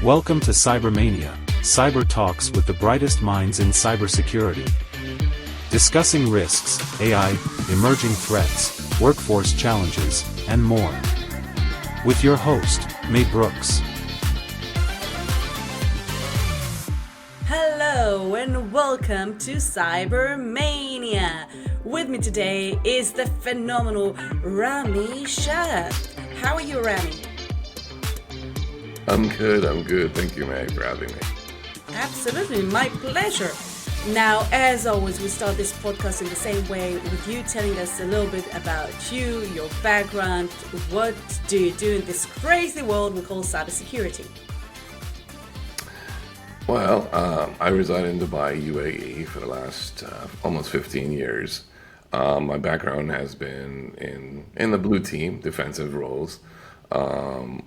Welcome to Cybermania, cyber talks with the brightest minds in cybersecurity. Discussing risks, AI, emerging threats, workforce challenges, and more. With your host, May Brooks. Hello and welcome to Cybermania. With me today is the phenomenal Rami Shaath. How are you, Rami? I'm good. Thank you, May, for having me. Absolutely, my pleasure. Now, as always, we start this podcast in the same way with you telling us a little bit about you, your background, what do you do in this crazy world we call cybersecurity? Well, I reside in Dubai, UAE, for the last almost 15 years. My background has been in the blue team, defensive roles,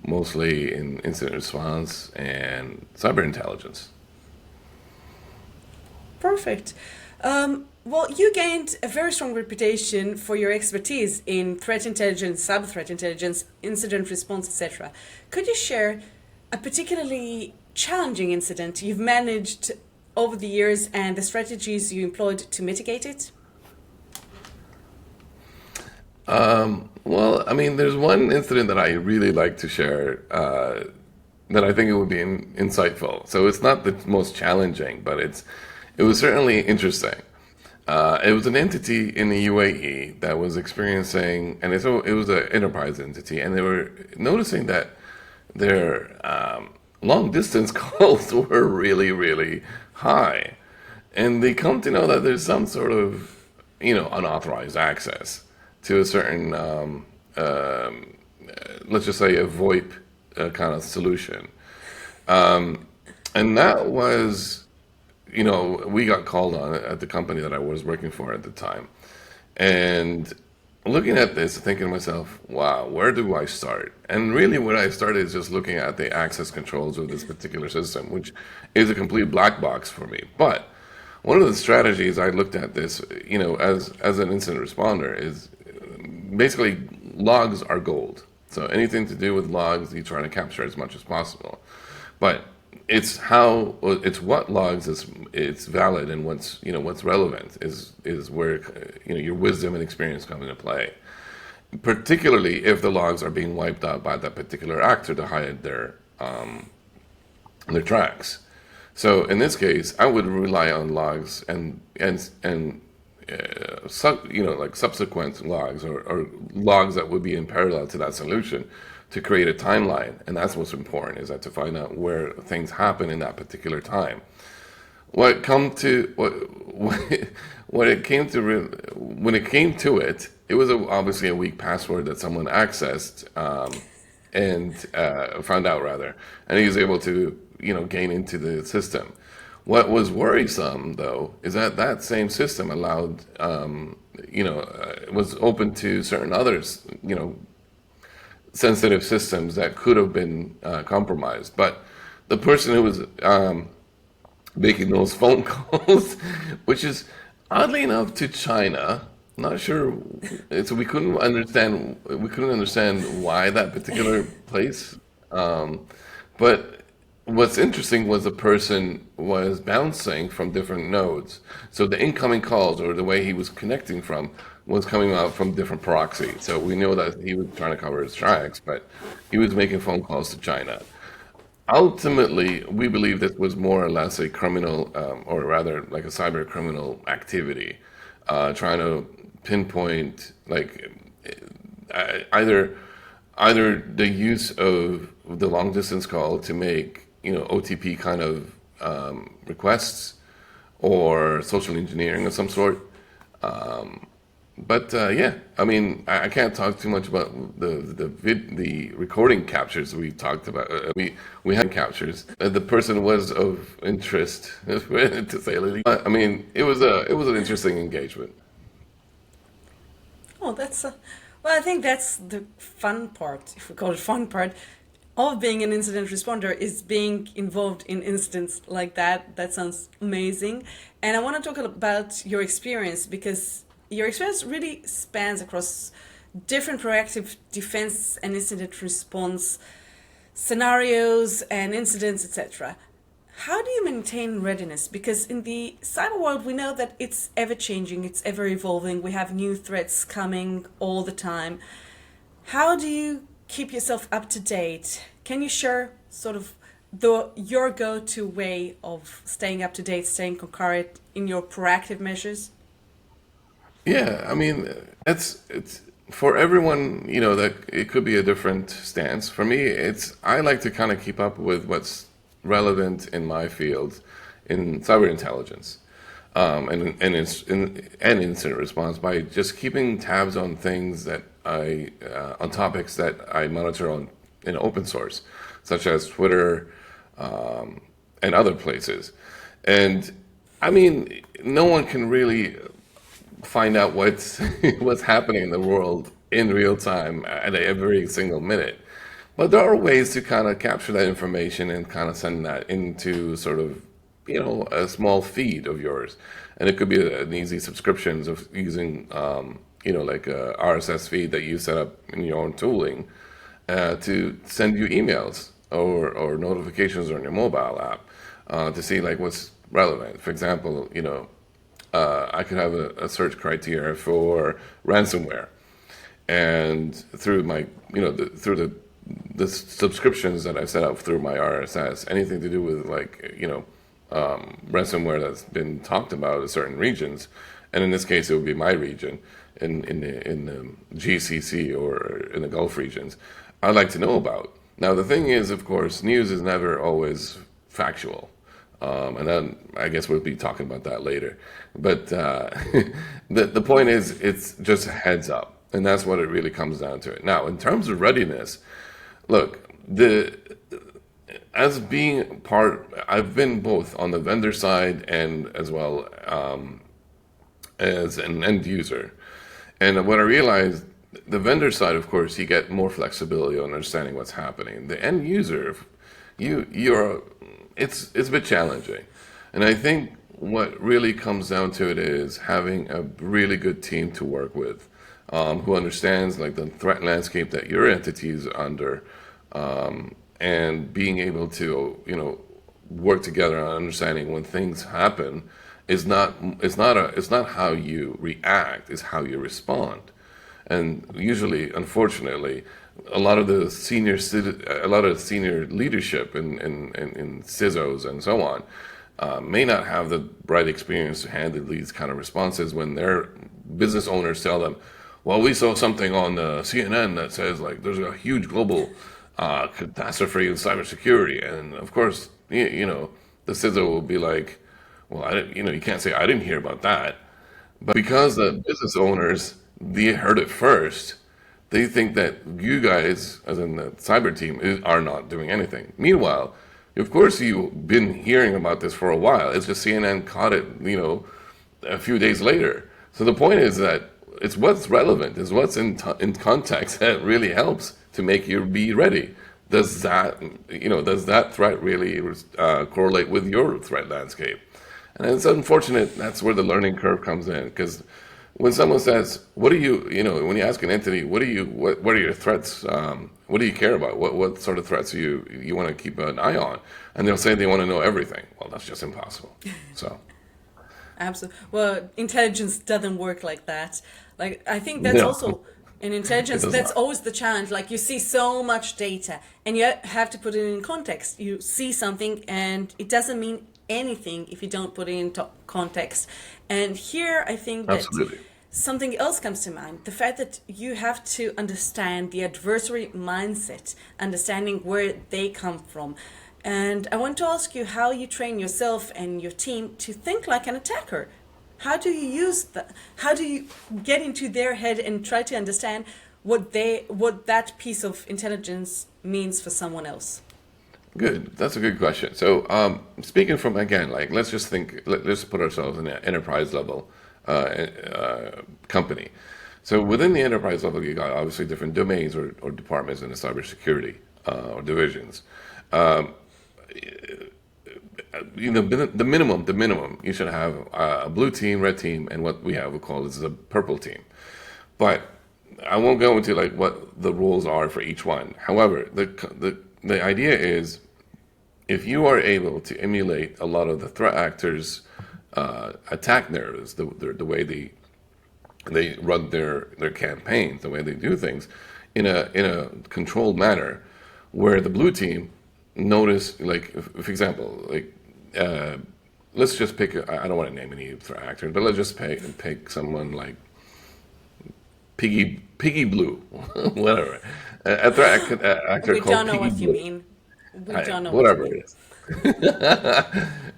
mostly in incident response and cyber intelligence. Perfect. Well, you gained a very strong reputation for your expertise in threat intelligence, cyber threat intelligence, incident response, etc. Could you share a particularly challenging incident you've managed over the years and the strategies you employed to mitigate it? Well, I mean, there's one incident that I really like to share that I think it would be insightful. So it's not the most challenging, but it was certainly interesting. It was an entity in the UAE that was experiencing, and it was an enterprise entity, and they were noticing that their long distance calls were really, really high. And they come to know that there's some sort of, unauthorized access to a certain, let's just say a VoIP kind of solution. And that was, we got called on it at the company that I was working for at the time. And looking at this, thinking to myself, wow, where do I start? And really what I started is just looking at the access controls of this particular system, which is a complete black box for me. But one of the strategies I looked at this, as an incident responder is basically logs are gold. So anything to do with logs, you try to capture as much as possible. But it's what logs it's valid and what's relevant is where your wisdom and experience come into play. Particularly if the logs are being wiped out by that particular actor to hide their tracks. So in this case, I would rely on logs and like subsequent logs or logs that would be in parallel to that solution to create a timeline. And that's what's important, is that to find out where things happen in that particular time. When it came to it, it was obviously a weak password that someone accessed and found out rather, and he was able to gain into the system. What was worrisome, though, is that same system allowed, was open to certain others, sensitive systems that could have been compromised. But the person who was making those phone calls, which is oddly enough to China, not sure, so we couldn't understand why that particular place, but what's interesting was the person was bouncing from different nodes. So the incoming calls, or the way he was connecting from, was coming out from different proxies. So we know that he was trying to cover his tracks, but he was making phone calls to China. Ultimately, we believe this was more or less a criminal, or rather like a cyber criminal activity, trying to pinpoint either the use of the long distance call to make OTP kind of requests, or social engineering of some sort. But I mean, I can't talk too much about the recording captures we talked about. We had captures. The person was of interest, to say the least. I mean, it was an interesting engagement. Oh, well, I think that's the fun part, if we call it fun part, of being an incident responder, is being involved in incidents like that. That sounds amazing. And I want to talk about your experience, because your experience really spans across different proactive defense and incident response scenarios and incidents, etc. How do you maintain readiness? Because in the cyber world, we know that it's ever changing, it's ever evolving. We have new threats coming all the time. How do you keep yourself up to date? Can you share sort of your go-to way of staying up to date, staying concurrent in your proactive measures? Yeah, I mean, it's for everyone, that it could be a different stance. For me, I like to kind of keep up with what's relevant in my field in cyber intelligence, and incident response by just keeping tabs on things that on topics that I monitor on in open source, such as Twitter, and other places. And I mean, no one can really find out what's what's happening in the world in real time at every single minute. But there are ways to kind of capture that information and kind of send that into sort of, a small feed of yours. And it could be an easy subscriptions of using, like a RSS feed that you set up in your own tooling to send you emails or notifications on your mobile app to see like what's relevant. For example, I could have a search criteria for ransomware, and through my, through the subscriptions that I set up through my RSS, anything to do with like, ransomware that's been talked about in certain regions, and in this case it would be my region in the GCC or in the Gulf regions, I'd like to know about. Now the thing is, of course, news is never always factual. And then I guess we'll be talking about that later. But the point is, it's just a heads up. And that's what it really comes down to. Now, in terms of readiness, look, as being part, I've been both on the vendor side and as well as an end user. And what I realized, the vendor side, of course, you get more flexibility on understanding what's happening. The end user, it's a bit challenging. And I think what really comes down to it is having a really good team to work with, who understands like the threat landscape that your entity is under, and being able to, work together on understanding when things happen is not how you react, it's how you respond. And usually, unfortunately, a lot of the senior leadership in CISOs and so on may not have the right experience to handle these kind of responses when their business owners tell them, well, we saw something on CNN that says like there's a huge global catastrophe in cybersecurity. And of course, the CISO will be like, well, you can't say I didn't hear about that. But because the business owners, they heard it first, they think that you guys, as in the cyber team, are not doing anything. Meanwhile, of course, you've been hearing about this for a while. It's just CNN caught it, a few days later. So the point is that it's what's relevant, is what's in context that really helps to make you be ready. Does that threat really correlate with your threat landscape? And it's unfortunate. That's where the learning curve comes in, because when someone says, "What do you, when you ask an entity, what are your threats? What do you care about? What sort of threats you want to keep an eye on?" And they'll say they want to know everything. Well, that's just impossible. So, Absolutely. Well, intelligence doesn't work like that. Like, I think that's no, also in it intelligence, does that's not. always the challenge. Like, you see so much data and you have to put it in context. You see something and it doesn't mean anything if you don't put it into context. And here I think that Absolutely. something else comes to mind. The fact that you have to understand the adversary mindset, understanding where they come from. And I want to ask you how you train yourself and your team to think like an attacker. How do you use that? How do you get into their head and try to understand what that piece of intelligence means for someone else? Good. That's a good question. So, speaking from again, like let's put ourselves in an enterprise level company. So within the enterprise level, you got obviously different domains or departments in the cybersecurity or divisions. Um, the minimum, you should have a blue team, red team, and what we have we call is a purple team. But I won't go into like what the rules are for each one. However, the idea is, if you are able to emulate a lot of the threat actors' attack narratives, the way they run their campaigns, the way they do things, in a controlled manner, where the blue team notice, like, for example, like, let's just pick. I don't want to name any threat actor, but let's just pick someone like Piggy Blue, whatever. A threat actor We called don't know Piggy what you Blue. mean. We don't know what you Whatever mean. it is.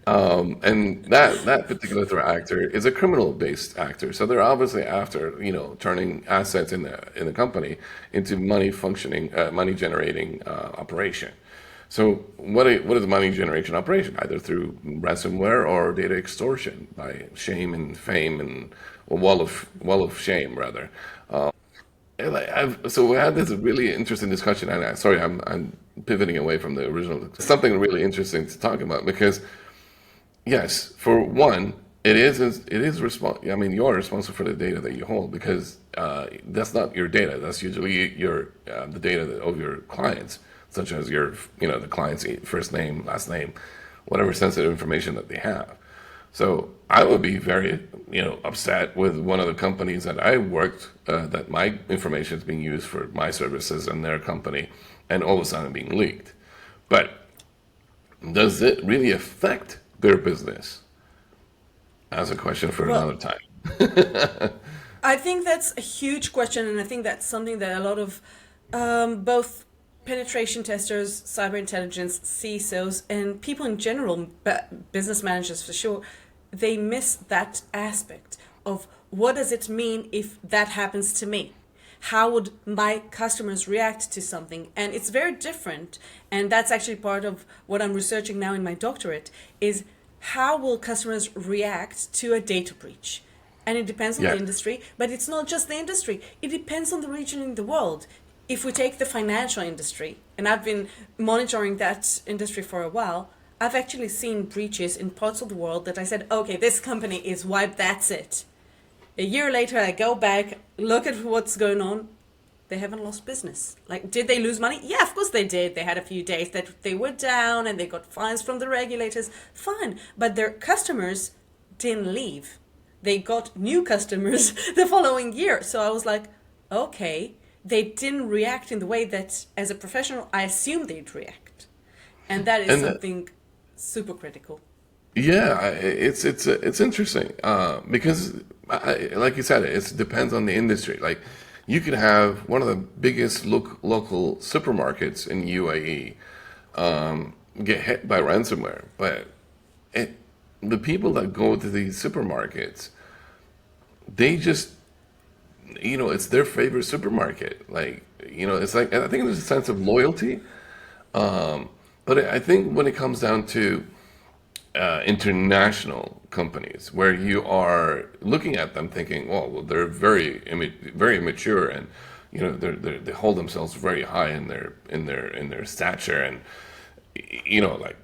And that particular threat actor is a criminal-based actor, so they're obviously after, turning assets in the company into money generating operation. So what is money generation operation? Either through ransomware or data extortion by shame and fame and a wall of shame rather. So we had this really interesting discussion, and sorry, I'm pivoting away from the original. Something really interesting to talk about because, yes, for one, it is I mean, you're responsible for the data that you hold because that's not your data. That's usually the data of your clients, such as the client's first name, last name, whatever sensitive information that they have. So I would be very, upset with one of the companies that I worked, that my information is being used for my services and their company, and all of a sudden being leaked. But does it really affect their business? That's a question for Well, another time. I think that's a huge question, and I think that's something that a lot of both penetration testers, cyber intelligence, CISOs, and people in general, business managers for sure, they miss that aspect of what does it mean if that happens to me? How would my customers react to something? And it's very different. And that's actually part of what I'm researching now in my doctorate is how will customers react to a data breach? And it depends on the Yeah. industry, but it's not just the industry. It depends on the region in the world. If we take the financial industry, and I've been monitoring that industry for a while, I've actually seen breaches in parts of the world that I said, okay, this company is wiped, that's it. A year later, I go back, look at what's going on. They haven't lost business. Like, did they lose money? Yeah, of course they did. They had a few days that they were down and they got fines from the regulators. Fine. But their customers didn't leave. They got new customers the following year. So I was like, okay, they didn't react in the way that, as a professional, I assumed they'd react. And that is And something super critical. yeah, it's interesting because, like you said, it depends on the industry. Like, you could have one of the biggest local supermarkets in UAE get hit by ransomware, but the people that go to these supermarkets, they just, it's their favorite supermarket. Like, it's like, I think there's a sense of loyalty. But I think when it comes down to international companies, where you are looking at them thinking, well, they're very immature, and they hold themselves very high in their stature, and like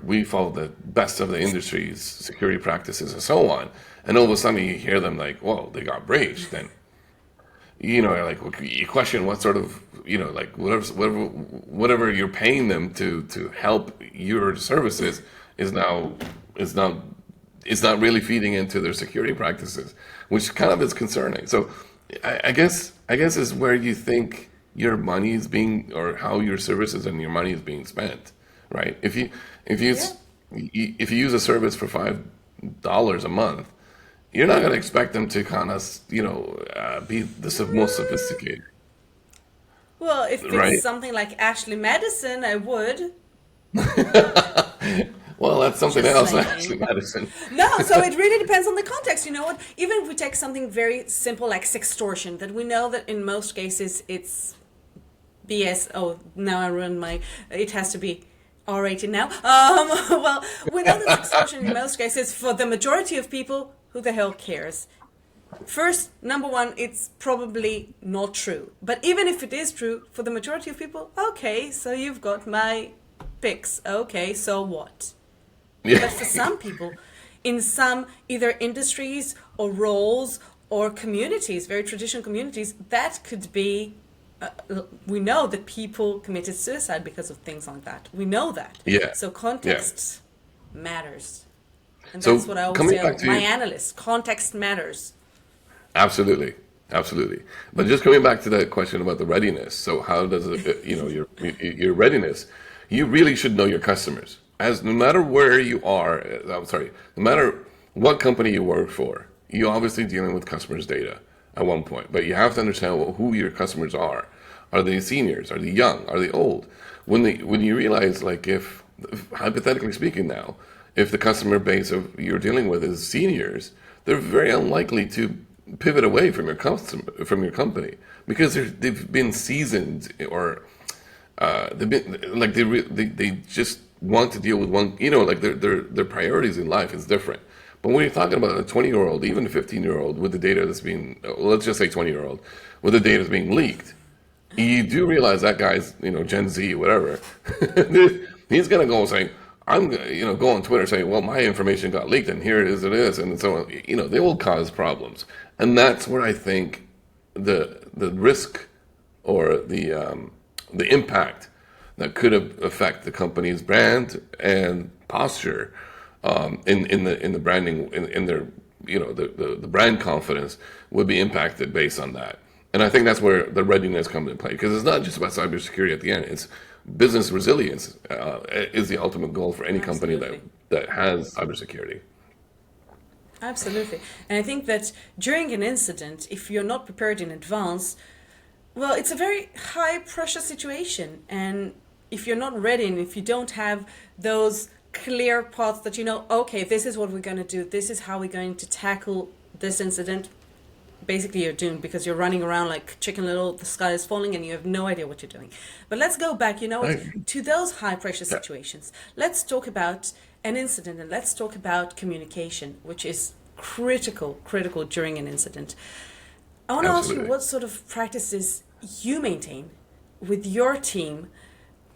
we follow the best of the industry's security practices and so on, and all of a sudden you hear them like, well, they got breached, then like you question what sort of, like whatever you're paying them to help your services is not really feeding into their security practices, which kind of is concerning. So I guess is where you think your money is being, or how your services and your money is being spent, right? Yeah. If you use a service for $5 a month, you're not going to expect them to kind of, be the most sophisticated, Well, if it's right? something like Ashley Madison, I would. Well, that's something Just else, actually, saying. Madison. No, so it really depends on the context. You know what? Even if we take something very simple like sextortion, that we know that in most cases it's BS. Oh, now I ruined my. It has to be R-rated now. Well, we know that sextortion in most cases, for the majority of people, who the hell cares? First, number one, it's probably not true. But even if it is true, for the majority of people, okay, so you've got my pics. Okay, so what? Yeah. But for some people, in some either industries or roles or communities, very traditional communities, that could be we know that people committed suicide because of things like that. We know that. Yeah. So Yeah. context matters. And So that's what I always coming tell back to my analysts. Context matters. absolutely, absolutely. But just coming back to that question about the readiness. So how does it, your readiness? You really should know your customers. As no matter where you are, I'm sorry, no matter what company you work for, you're obviously dealing with customers' data at one point. But you have to understand who your customers are. Are they seniors? Are they young? Are they old? When you realize, like, if hypothetically speaking now, if the customer base of you're dealing with is seniors, they're very unlikely to pivot away from from your company because they've been seasoned or they've been like they just want to deal with one. Like their priorities in life is different. But when you're talking about a 20-year-old, even a 15-year-old with the data that's being, let's just say 20-year-old, with the data that's being leaked, you do realize that guy's, Gen Z, whatever. He's gonna go and say, I'm, go on Twitter saying, well, my information got leaked, and here it is, and so on. They will cause problems, and that's where I think the risk or the impact that could affect the company's brand and posture in the branding in their the brand confidence would be impacted based on that. And I think that's where the readiness comes into play because it's not just about cybersecurity at the end. It's business resilience is the ultimate goal for any company that has cybersecurity. Absolutely. And I think that during an incident, if you're not prepared in advance, well, it's a very high pressure situation. And if you're not ready and if you don't have those clear paths that okay, this is what we're going to do, this is how we're going to tackle this incident, basically you're doomed because you're running around like Chicken Little, the sky is falling and you have no idea what you're doing. But let's go back, to those high pressure situations. Let's talk about an incident and let's talk about communication, which is critical during an incident. I want to ask you what sort of practices you maintain with your team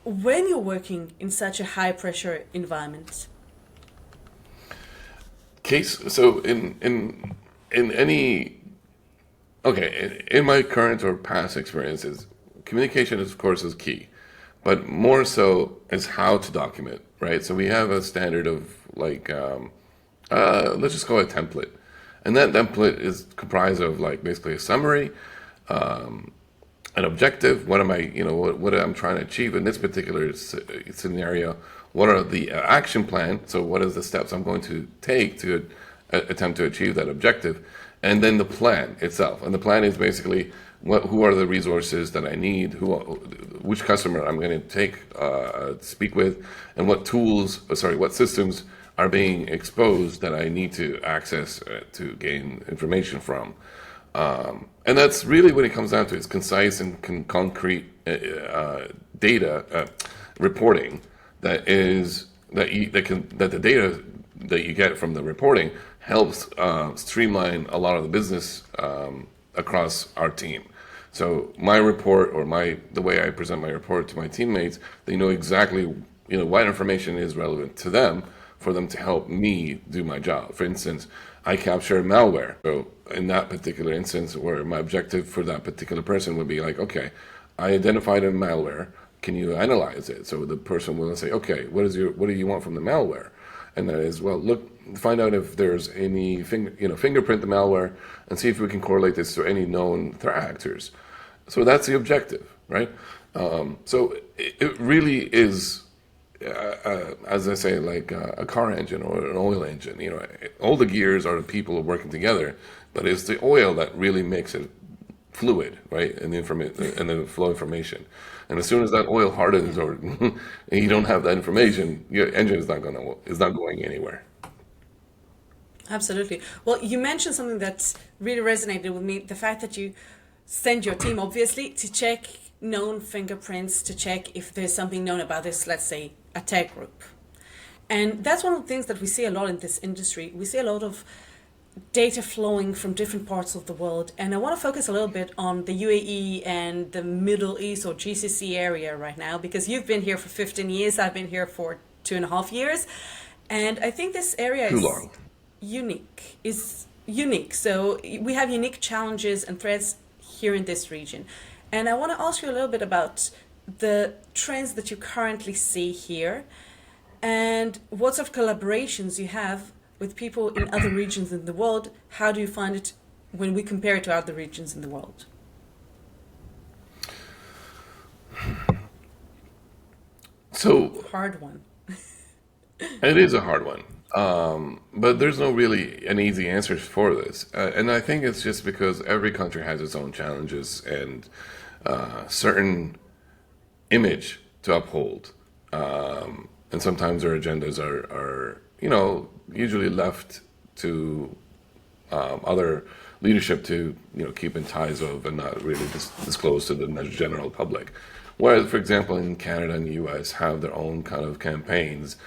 when you're working in such a high pressure environment. So in any in my current or past experiences, communication of course is key, but more so is how to document, right? So we have a standard of like let's just call it a template, and that template is comprised of like basically a summary, an objective. What am I, what I'm trying to achieve in this particular scenario? What are the action plan? So what is the steps I'm going to take to attempt to achieve that objective? And then the plan itself. And the plan is basically who are the resources that I need, which customer I'm going to speak with, and what what systems are being exposed that I need to access to gain information from. And that's really what it comes down to. It's concise and concrete data reporting that the data that you get from the reporting helps streamline a lot of the business across our team. So my report or the way I present my report to my teammates, they know exactly what information is relevant to them for them to help me do my job. For instance, I capture malware. So in that particular instance where my objective for that particular person would be like, okay, I identified a malware. Can you analyze it? So the person will say, okay, what do you want from the malware? And that is, well, find out if there's any fingerprint the malware and see if we can correlate this to any known threat actors. So that's the objective, right? So it really is, as I say, like a car engine or an oil engine. All the gears are the people working together, but it's the oil that really makes it fluid, right? And the flow information. And as soon as that oil hardens or you don't have that information, your engine is not going anywhere. Absolutely. Well, you mentioned something that really resonated with me, the fact that you send your team, obviously, to check known fingerprints, to check if there's something known about this, let's say, attack group. And that's one of the things that we see a lot in this industry. We see a lot of data flowing from different parts of the world. And I want to focus a little bit on the UAE and the Middle East or GCC area right now, because you've been here for 15 years. I've been here for 2.5 years. And I think this area is unique. So we have unique challenges and threats here in this region. And I want to ask you a little bit about the trends that you currently see here and what sort of collaborations you have with people in other regions in the world. How do you find it when we compare it to other regions in the world? So Hard one. it is a hard one, but there's no really an easy answer for this, and I think it's just because every country has its own challenges and certain image to uphold, and sometimes their agendas are usually left to other leadership to keep in ties of and not really disclose to the general public. Whereas, for example, in Canada and the U.S. have their own kind of campaigns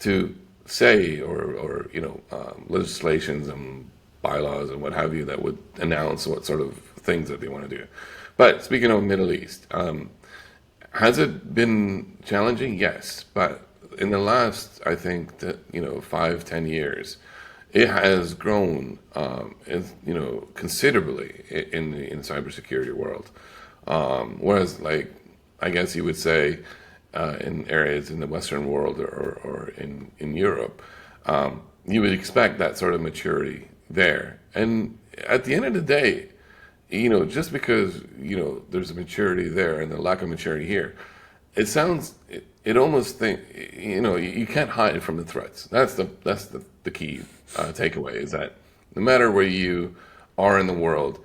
to say or legislations and bylaws and what have you that would announce what sort of things that they want to do. But speaking of Middle East, has it been challenging? Yes, but in the last, I think that 5-10 years, it has grown, considerably in the cybersecurity world. Whereas, like, I guess you would say, in areas in the Western world or in Europe, you would expect that sort of maturity there. And at the end of the day, just because there's a maturity there and the lack of maturity here, it almost think you can't hide from the threats. That's the key takeaway, is that no matter where you are in the world,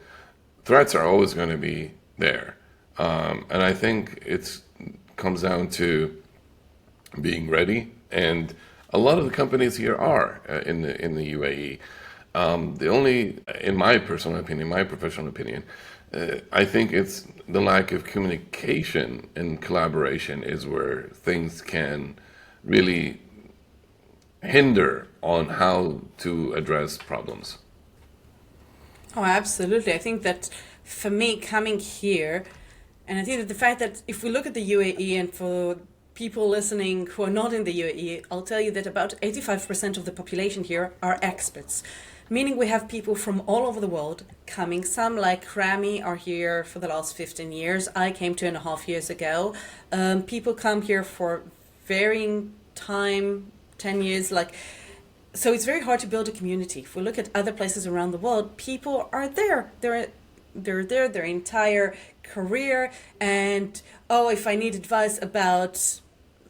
threats are always going to be there. And I think it comes down to being ready, and a lot of the companies here are in the UAE. The only, in my personal opinion, my professional opinion, I think it's the lack of communication and collaboration is where things can really hinder on how to address problems. Oh, absolutely. I think that for me, coming here, and I think that the fact that if we look at the UAE, and for people listening who are not in the UAE, I'll tell you that about 85% of the population here are expats, meaning we have people from all over the world coming. Some, like Rami, are here for the last 15 years. I came 2.5 years ago. People come here for varying time, 10 years, so it's very hard to build a community. If we look at other places around the world, people are there. They're there their entire career, and if I need advice about,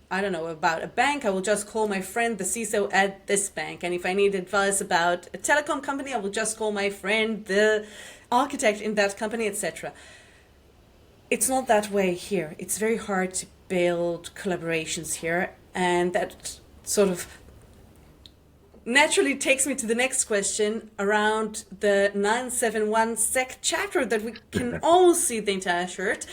I don't know, about a bank, I will just call my friend, the CISO at this bank. And if I need advice about a telecom company, I will just call my friend, the architect in that company, etc. It's not that way here. It's very hard to build collaborations here, and that sort of naturally takes me to the next question around the 971 SEC chapter that we can almost see the entire shirt.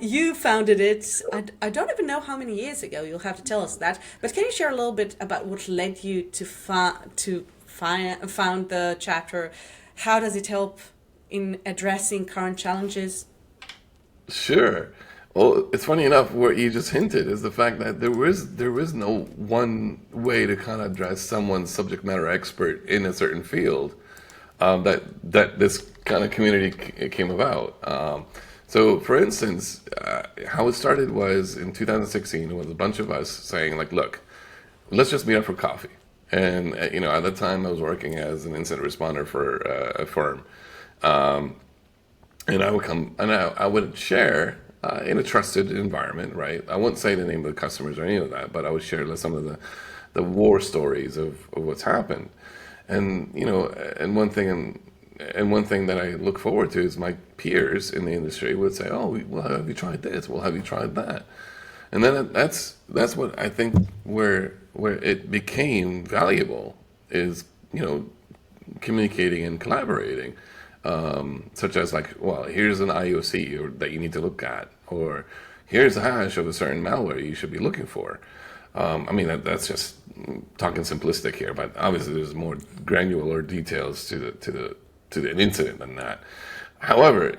You founded it, I don't even know how many years ago, you'll have to tell us that, but can you share a little bit about what led you to found the chapter? How does it help in addressing current challenges? Sure. Well, it's funny enough, what you just hinted is the fact that there is no one way to kind of address someone's subject matter expert in a certain field, that this kind of community came about. So, for instance, how it started was in 2016. It was a bunch of us saying, like, look, let's just meet up for coffee. And at the time, I was working as an incident responder for a firm, and I would come and I would share. In a trusted environment, right? I won't say the name of the customers or any of that, but I would share some of the war stories of what's happened. And and one thing that I look forward to is my peers in the industry would say, "Oh, well, have you tried this? Well, have you tried that?" And then that's what I think where it became valuable is communicating and collaborating. Such as, like, well, here's an IOC that you need to look at, or here's a hash of a certain malware you should be looking for. I mean, that's just talking simplistic here, but obviously there's more granular details to the incident than that. However,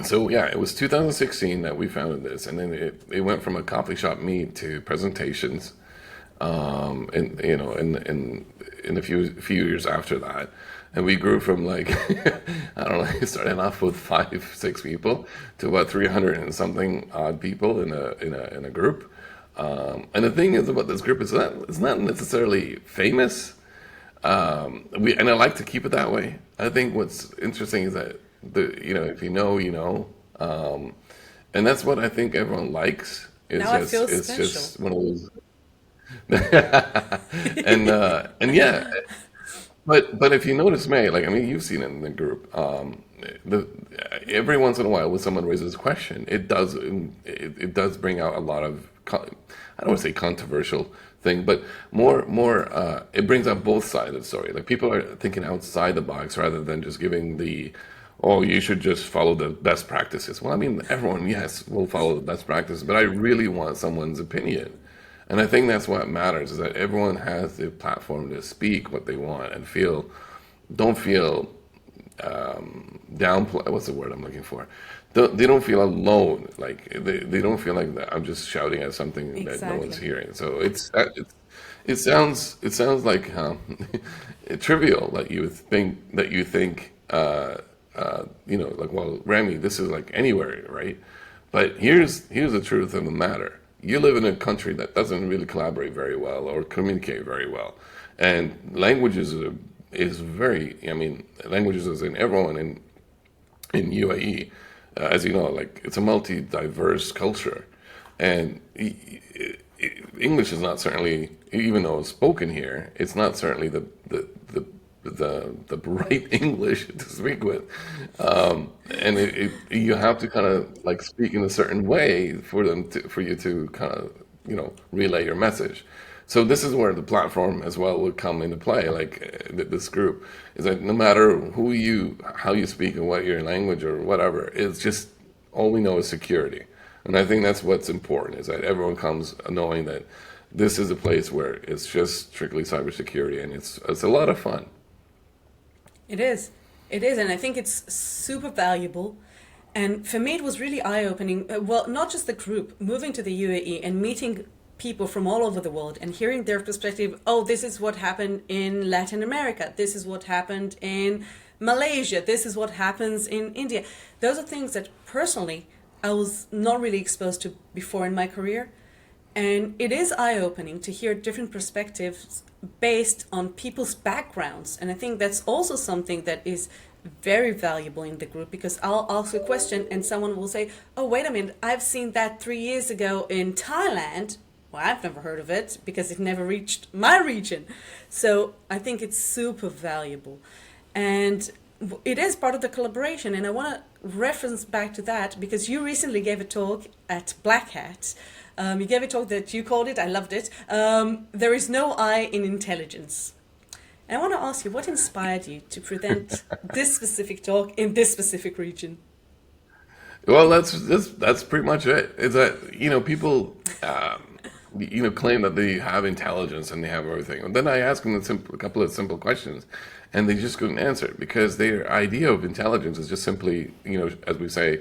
so yeah, it was 2016 that we founded this, and then it went from a coffee shop meet to presentations, in a few years after that. And we grew from like, I don't know, starting off with 5, 6 people to about 300 and something odd people in a group. And the thing is about this group is that it's not necessarily famous. And I like to keep it that way. I think what's interesting is that if you know, you know, and that's what I think everyone likes. Now I feel It's special. just one of those, and yeah, but if you notice, May, like I mean, you've seen it in the group. The every once in a while, when someone raises a question, it does bring out a lot of I don't want to say controversial thing, but more it brings out both sides of the story. Like people are thinking outside the box rather than just giving the oh you should just follow the best practices. Well, I mean everyone yes will follow the best practices, but I really want someone's opinion. And I think that's what matters is that everyone has the platform to speak what they want and don't feel downplay. What's the word I'm looking for? They don't feel alone. Like they don't feel like that I'm just shouting at something that no one's Exactly. hearing. So it sounds like trivial that you think like well Rami this is like anywhere right, but here's the truth of the matter. You live in a country that doesn't really collaborate very well or communicate very well, and is very. I mean, languages is in everyone in UAE, as you know, like it's a multi-diverse culture, and English is not certainly, even though it's spoken here, it's not certainly the right English to speak with, and you have to kind of like speak in a certain way for you to kind of relay your message. So this is where the platform as well would come into play. Like this group is that no matter how you speak and what your language or whatever, it's just all we know is security. And I think that's what's important is that everyone comes knowing that this is a place where it's just strictly cybersecurity, and it's a lot of fun. It is. It is. And I think it's super valuable. And for me, it was really eye opening. Well, not just the group, moving to the UAE and meeting people from all over the world and hearing their perspective. Oh, this is what happened in Latin America. This is what happened in Malaysia. This is what happens in India. Those are things that personally I was not really exposed to before in my career. And it is eye opening to hear different perspectives based on people's backgrounds. And I think that's also something that is very valuable in the group because I'll ask a question and someone will say, oh, wait a minute, I've seen that 3 years ago in Thailand. Well, I've never heard of it because it never reached my region. So I think it's super valuable. And it is part of the collaboration. And I want to reference back to that because you recently gave a talk at Black Hat. You gave a talk that you called it, I loved it, There is no I in intelligence. And I want to ask you, what inspired you to present this specific talk in this specific region? Well, that's pretty much it. Is that people claim that they have intelligence and they have everything. And then I ask them a couple of simple questions, and they just couldn't answer it because their idea of intelligence is just simply as we say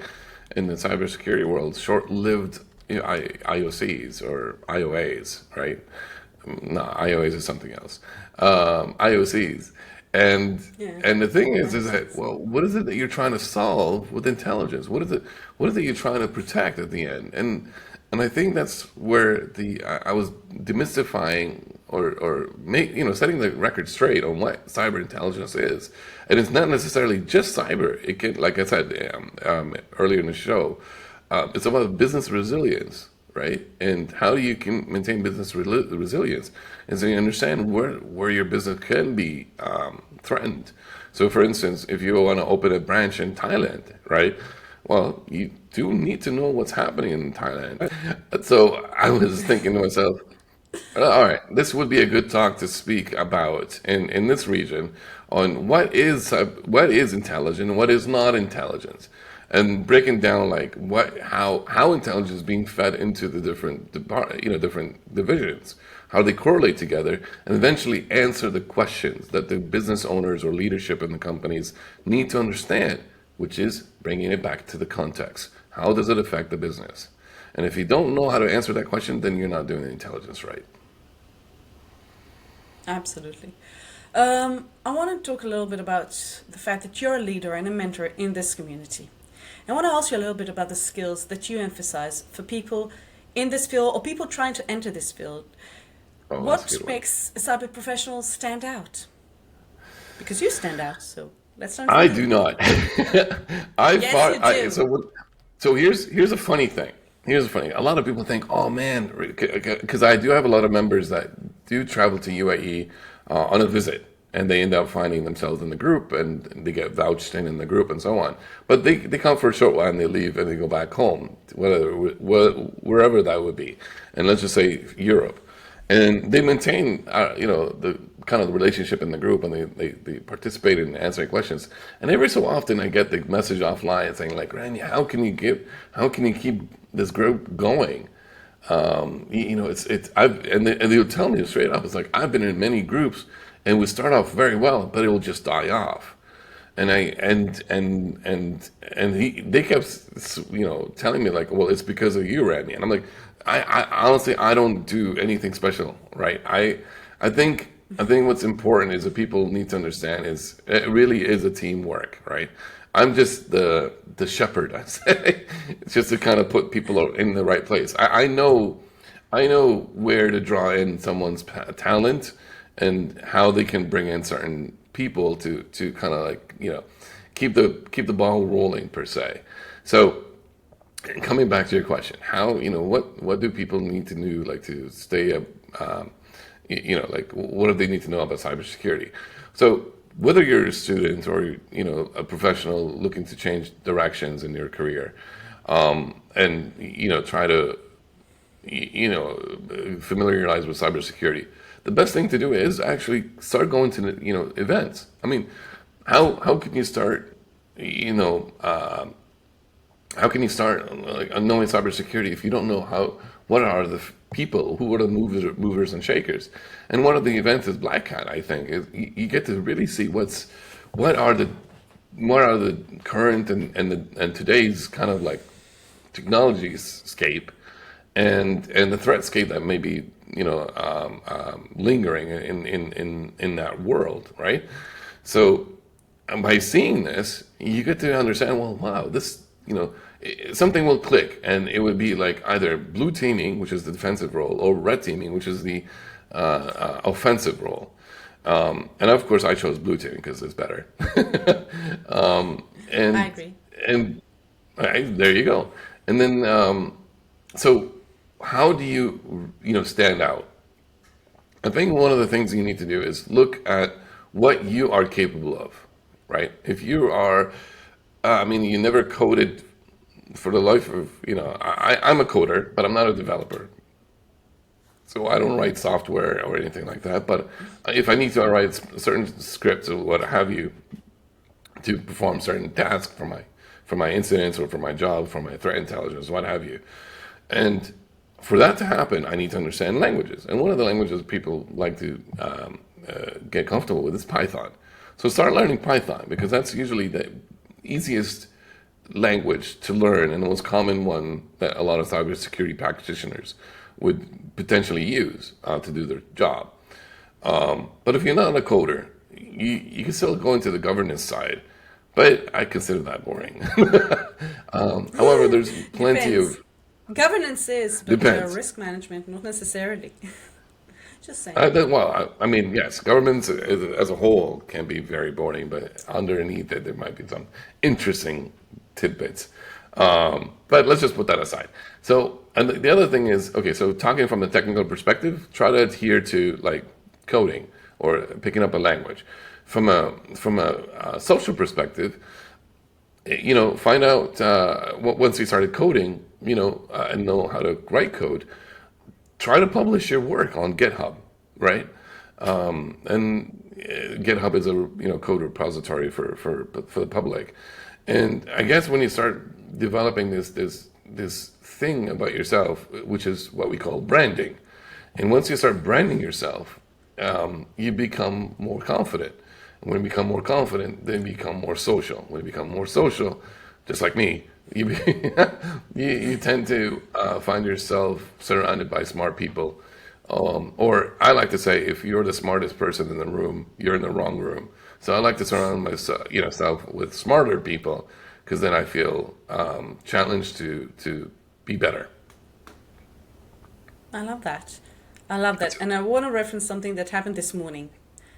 in the cybersecurity world, short-lived IOCs or IOAs, right? No, IOAs is something else. IOCs. And Yeah, and the thing that is makes that sense. well, what is it that you're trying to solve with intelligence? What is it you're trying to protect at the end? And I think that's where I was demystifying or setting the record straight on what cyber intelligence is. And it's not necessarily just cyber. It can, like I said earlier in the show, it's about business resilience, right? And how you can maintain business resilience is so you understand where your business can be threatened. So, for instance, if you want to open a branch in Thailand, right? Well, you do need to know what's happening in Thailand. So I was thinking to myself, all right, this would be a good talk to speak about in this region on what is intelligent and what is not intelligence, and breaking down like how intelligence is being fed into the different divisions, how they correlate together, and eventually answer the questions that the business owners or leadership in the companies need to understand, which is bringing it back to the context. How does it affect the business? And if you don't know how to answer that question, then you're not doing the intelligence right. Absolutely. I want to talk a little bit about the fact that you're a leader and a mentor in this community. I want to ask you a little bit about the skills that you emphasize for people in this field or people trying to enter this field. Oh, that's a What good one. makes a cyber professional stand out? Because you stand out, so let's learn I from do you. not. Yes, you do. So here's a funny thing. Here's a funny. A lot of people think, oh man, because I do have a lot of members that do travel to UAE on a visit, and they end up finding themselves in the group, and they get vouched in the group, and so on. But they come for a short while and they leave and they go back home, wherever that would be, and let's just say Europe, and they maintain, the kind of the relationship in the group, and they participate in answering questions. And every so often, I get the message offline saying like, Randy, how can you keep this group going? And they'll tell me straight up. It's like I've been in many groups, and we start off very well, but it will just die off. And they kept, telling me like, well, it's because of you, Randy. And I'm like, I honestly, I don't do anything special, right? I think what's important is that people need to understand is it really is a teamwork, right? I'm just the shepherd, I say. It's just to kind of put people in the right place. I know where to draw in someone's talent and how they can bring in certain people to kind of like keep the ball rolling per se. So coming back to your question, how what do people need to do like to stay up? Like what do they need to know about cybersecurity? So whether you're a student or a professional looking to change directions in your career, and try to familiarize with cybersecurity, the best thing to do is actually start going to events. I mean, how can you start how can you start like knowing cybersecurity if you don't know what are the people, who are the movers and shakers? And one of the events is Black Hat, I think. Is you get to really see what are the current and today's kind of like technology scape and the threat scape that may be lingering in that world, right? So and by seeing this, you get to understand, well, wow, this, something will click, and it would be like either blue teaming, which is the defensive role, or red teaming, which is the offensive role. And of course, I chose blue teaming because it's better. And I agree. and there you go. And then, so how do you, stand out? I think one of the things you need to do is look at what you are capable of, right? If you are, you never coded for the life of, I'm a coder, but I'm not a developer. So I don't write software or anything like that. But if I need to write certain scripts or what have you to perform certain tasks for my incidents or for my job, for my threat intelligence, what have you. And for that to happen, I need to understand languages. And one of the languages people like to get comfortable with is Python. So start learning Python, because that's usually the easiest language to learn and the most common one that a lot of cybersecurity practitioners would potentially use to do their job. But if you're not a coder, you can still go into the governance side, but I consider that boring. However, there's plenty Depends. of Governance is, but depends. risk management, not necessarily. Just saying. Yes, governments as a whole can be very boring, but underneath it, there might be some interesting tidbits. But let's just put that aside. So, and the other thing is, okay, so talking from a technical perspective, try to adhere to like coding or picking up a language. From a social perspective, find out once you started coding, and know how to write code. Try to publish your work on GitHub, right? And GitHub is a code repository for the public. And I guess when you start developing this thing about yourself, which is what we call branding, and once you start branding yourself, you become more confident. And when you become more confident, then you become more social. When you become more social, just like me, you tend to find yourself surrounded by smart people Or I like to say, if you're the smartest person in the room, you're in the wrong room. So I like to surround myself, self with smarter people, because then I feel challenged to be better. I love that. I love that. And I want to reference something that happened this morning.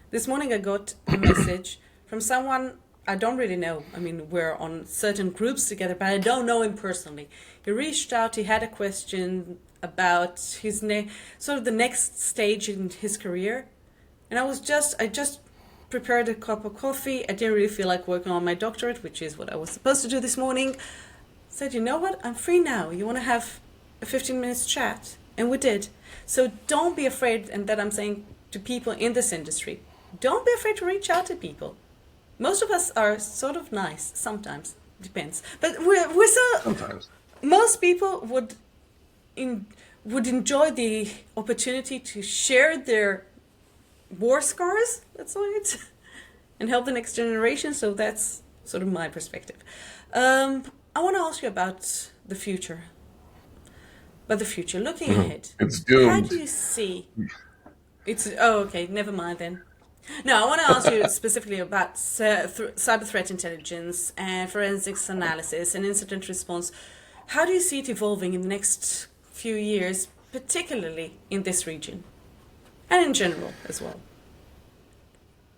This morning I got a message from someone I don't really know. I mean, we're on certain groups together, but I don't know him personally. He reached out, he had a question about his sort of the next stage in his career. And I just prepared a cup of coffee. I didn't really feel like working on my doctorate, which is what I was supposed to do this morning. Said, you know what? I'm free now. You want to have a 15 minutes chat? And we did. So don't be afraid, and that I'm saying to people in this industry, don't be afraid to reach out to people. Most of us are sort of nice, sometimes, depends. But we're so... Sometimes. Most people would enjoy the opportunity to share their war scars, let's say it, and help the next generation. So that's sort of my perspective. I want to ask you about the future. But the future, looking ahead, It's doomed. how do you see? Okay, never mind then. No, I want to ask you specifically about cyber threat intelligence and forensics analysis and incident response. How do you see it evolving in the next few years, particularly in this region and in general as well?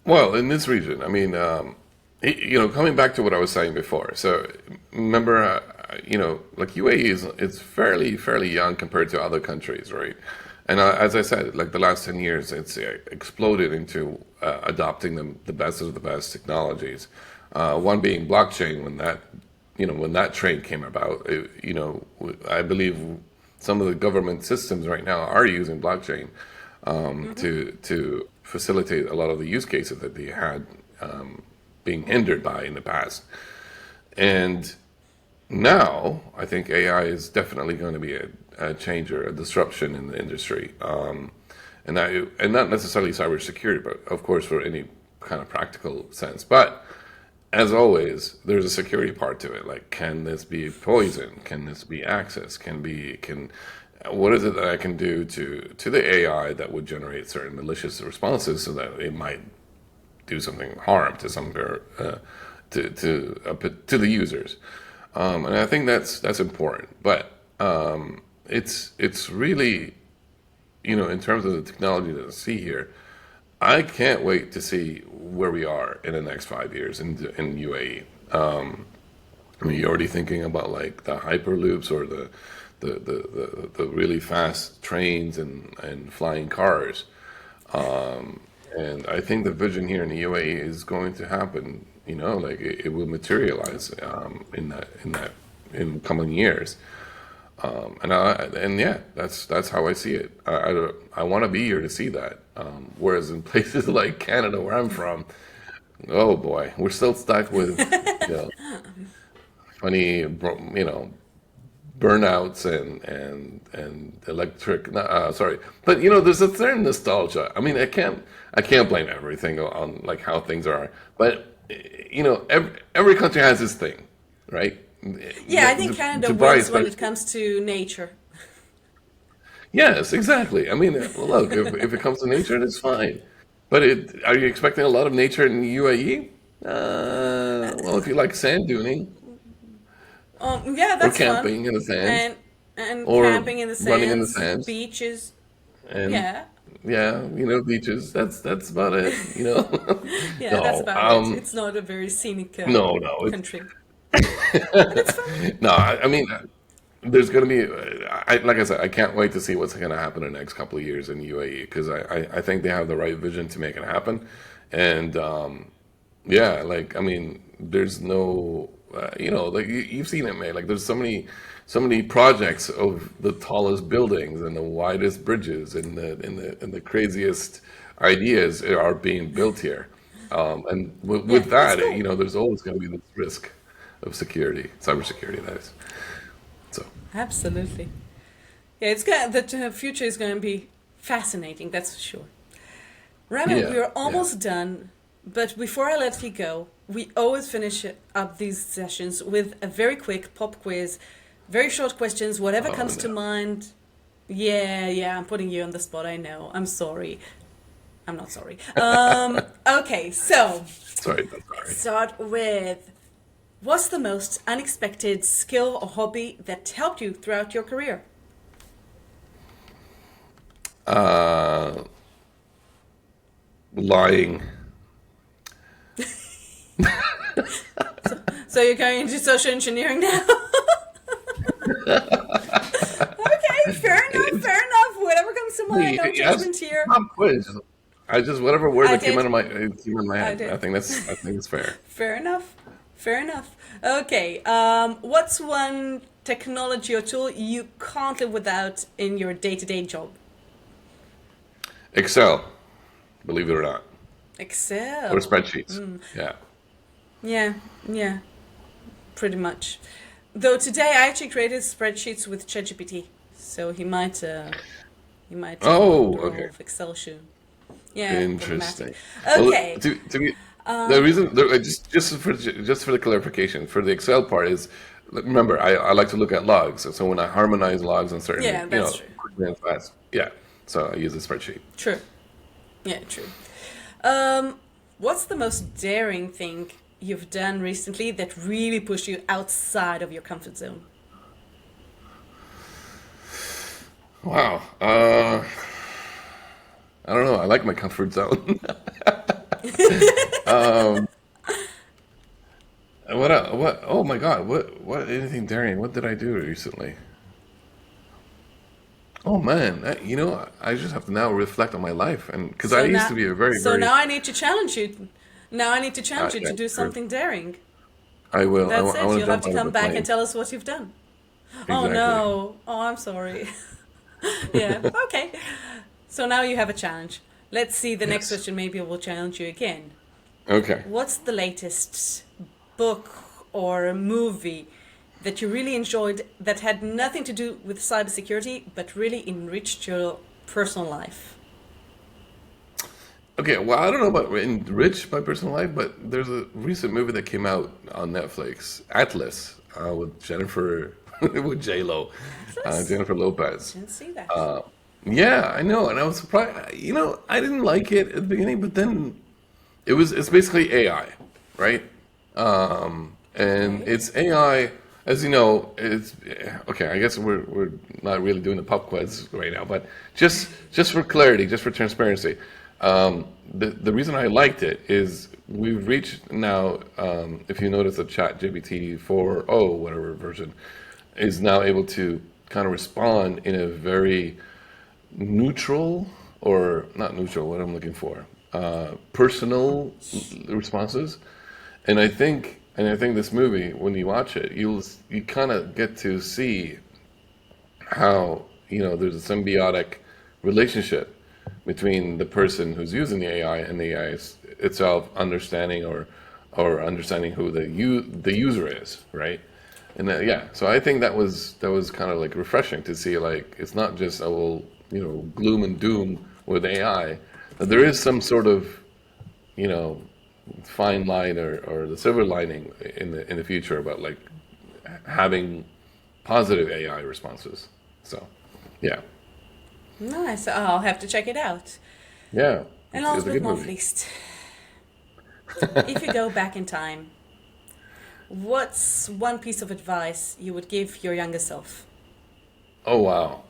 Well, in this region, I mean, coming back to what I was saying before. So remember, like UAE is fairly young compared to other countries, right? And as I said, like the last 10 years, it's exploded into adopting the best of the best technologies. One being blockchain. When that train came about, I believe some of the government systems right now are using blockchain to facilitate a lot of the use cases that they had being hindered by in the past. And now, I think AI is definitely going to be a changer, a disruption in the industry, and not necessarily cybersecurity, but of course for any kind of practical sense. But as always, there's a security part to it. Like, can this be poison? Can this be access? What is it that I can do to the AI that would generate certain malicious responses so that it might do something harm to to the users? And I think that's important. But it's really, in terms of the technology that I see here, I can't wait to see where we are in the next 5 years in UAE. I mean, you're already thinking about like the hyperloops or the really fast trains and flying cars. And I think the vision here in the UAE is going to happen. Like it will materialize in coming years. And yeah, that's how I see it. I want to be here to see that. Whereas in places like Canada, where I'm from, oh boy, we're still stuck with funny, burnouts and electric. Sorry, but there's a certain nostalgia. I mean, I can't blame everything on like how things are, but every country has its thing, right? Yeah, I think Canada wins when it comes to nature. Yes, exactly. I mean, look, if it comes to nature, it's fine. But are you expecting a lot of nature in the UAE? Well, if you like sand duning Yeah, or that's fun. camping in the sands And or camping in the running in the sands, sands beaches. and Yeah, yeah, beaches. That's about it. yeah, that's No, about it. It's not a very scenic no. country, but it's fun. No. I mean, there's going to be, like I said, I can't wait to see what's going to happen in the next couple of years in UAE because I think they have the right vision to make it happen. And yeah, like, I mean, there's no, like you've seen it, man. Like, there's so many projects of the tallest buildings and the widest bridges and the craziest ideas are being built here. And Yeah, with it's that, cool. there's always going to be this risk of security, cybersecurity, that is. So. Absolutely. Yeah, the future is going to be fascinating. That's for sure. Rami, Yeah, we're yeah. almost done, but before I let you go, we always finish up these sessions with a very quick pop quiz, very short questions, whatever Oh comes to no. mind. Yeah, I'm putting you on the spot. I know. I'm sorry. I'm not sorry. Okay, so Sorry, not let's sorry. start with what's the most unexpected skill or hobby that helped you throughout your career? Uh, lying. So you're going into social engineering now? Okay, fair enough. Whatever comes to mind, no Yes, judgment here. pop quiz. I just whatever word I that came did. out of my it came in my I head. did. I think it's fair. Fair enough. Fair enough. Okay. What's one technology or tool you can't live without in your day-to-day job? Excel, believe it or not, or Excel. spreadsheets. Yeah. Yeah, yeah, pretty much. Though today I actually created spreadsheets with ChatGPT, so he might Oh, the role okay. of Excel shoe. Yeah, problematic. Interesting. Well, Okay. to be the reason just for the clarification for the Excel part is remember I like to look at logs. So when I harmonize logs on certain Yeah, that's true. quickly and fast, yeah. So I use a spreadsheet. True. Yeah, true. Um, what's the most daring thing you've done recently that really pushed you outside of your comfort zone? Wow. I don't know. I like my comfort zone. What? Oh my God! What? Anything daring? What did I do recently? Oh man, I just have to now reflect on my life, and because I So used to now, be a very, so very, now I need to challenge you. Now I need to challenge you yeah, to do sure. something daring. I will. That's I it. want to You'll have jump to out of the come back and plane. tell us what you've done. Oh Exactly. no. Oh, I'm sorry. Yeah. Okay. So now you have a challenge. Let's see the next Yes. question. Maybe we'll challenge you again. Okay. What's the latest book or movie that you really enjoyed that had nothing to do with cybersecurity but really enriched your personal life? Okay. Well, I don't know about enrich my personal life, but there's a recent movie that came out on Netflix, Atlas, with Jennifer, with J Lo, Atlas? Jennifer Lopez. Didn't see that. Yeah, I know, and I was surprised. I didn't like it at the beginning, but then it's basically AI, right? And Okay. it's AI, as you know, it's okay. I guess we're not really doing the pop quiz right now, but just for clarity, just for transparency, the reason I liked it is we've reached now. If you notice, the Chat GPT 4.0 whatever version is now able to kind of respond in a very neutral or not neutral. What I'm looking for, personal responses. And I think this movie, when you watch it, you kind of get to see how there's a symbiotic relationship between the person who's using the AI and the AI itself understanding or understanding who the user is, right? And yeah, so I think that was kind of like refreshing to see like it's not just a well gloom and doom with AI, that there is some sort of you know fine line or the silver lining in the future about like having positive AI responses. So, yeah, Nice. I'll have to check it out. yeah, And it's last a but good not movie. least, if you go back in time, what's one piece of advice you would give your younger self? Oh wow,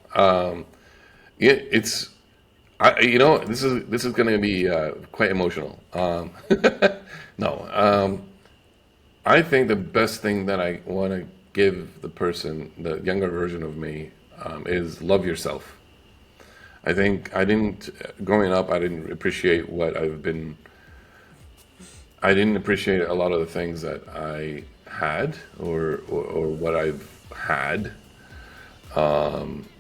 yeah, it's this is going to be quite emotional. No, I think the best thing that I want to give the person, the younger version of me, is love yourself. I think growing up, I didn't appreciate I didn't appreciate a lot of the things that I had or what I've had.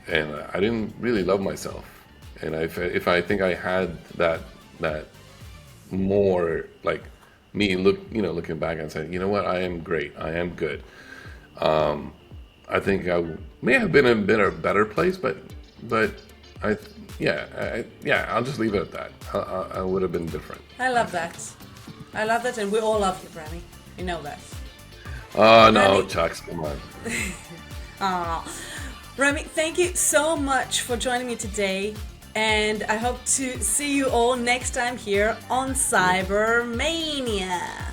And I didn't really love myself. And if I think I had that more like me looking back and saying, you know what, I am great, I am good. I think I may have been in a better place, but I yeah yeah I'll just leave it at that. I would have been different, I I love think. that. I love that, and we all love you, Rami. You know that. Oh no, Rami, Chucks, come on. ah, Rami, thank you so much for joining me today. And I hope to see you all next time here on Cybermania.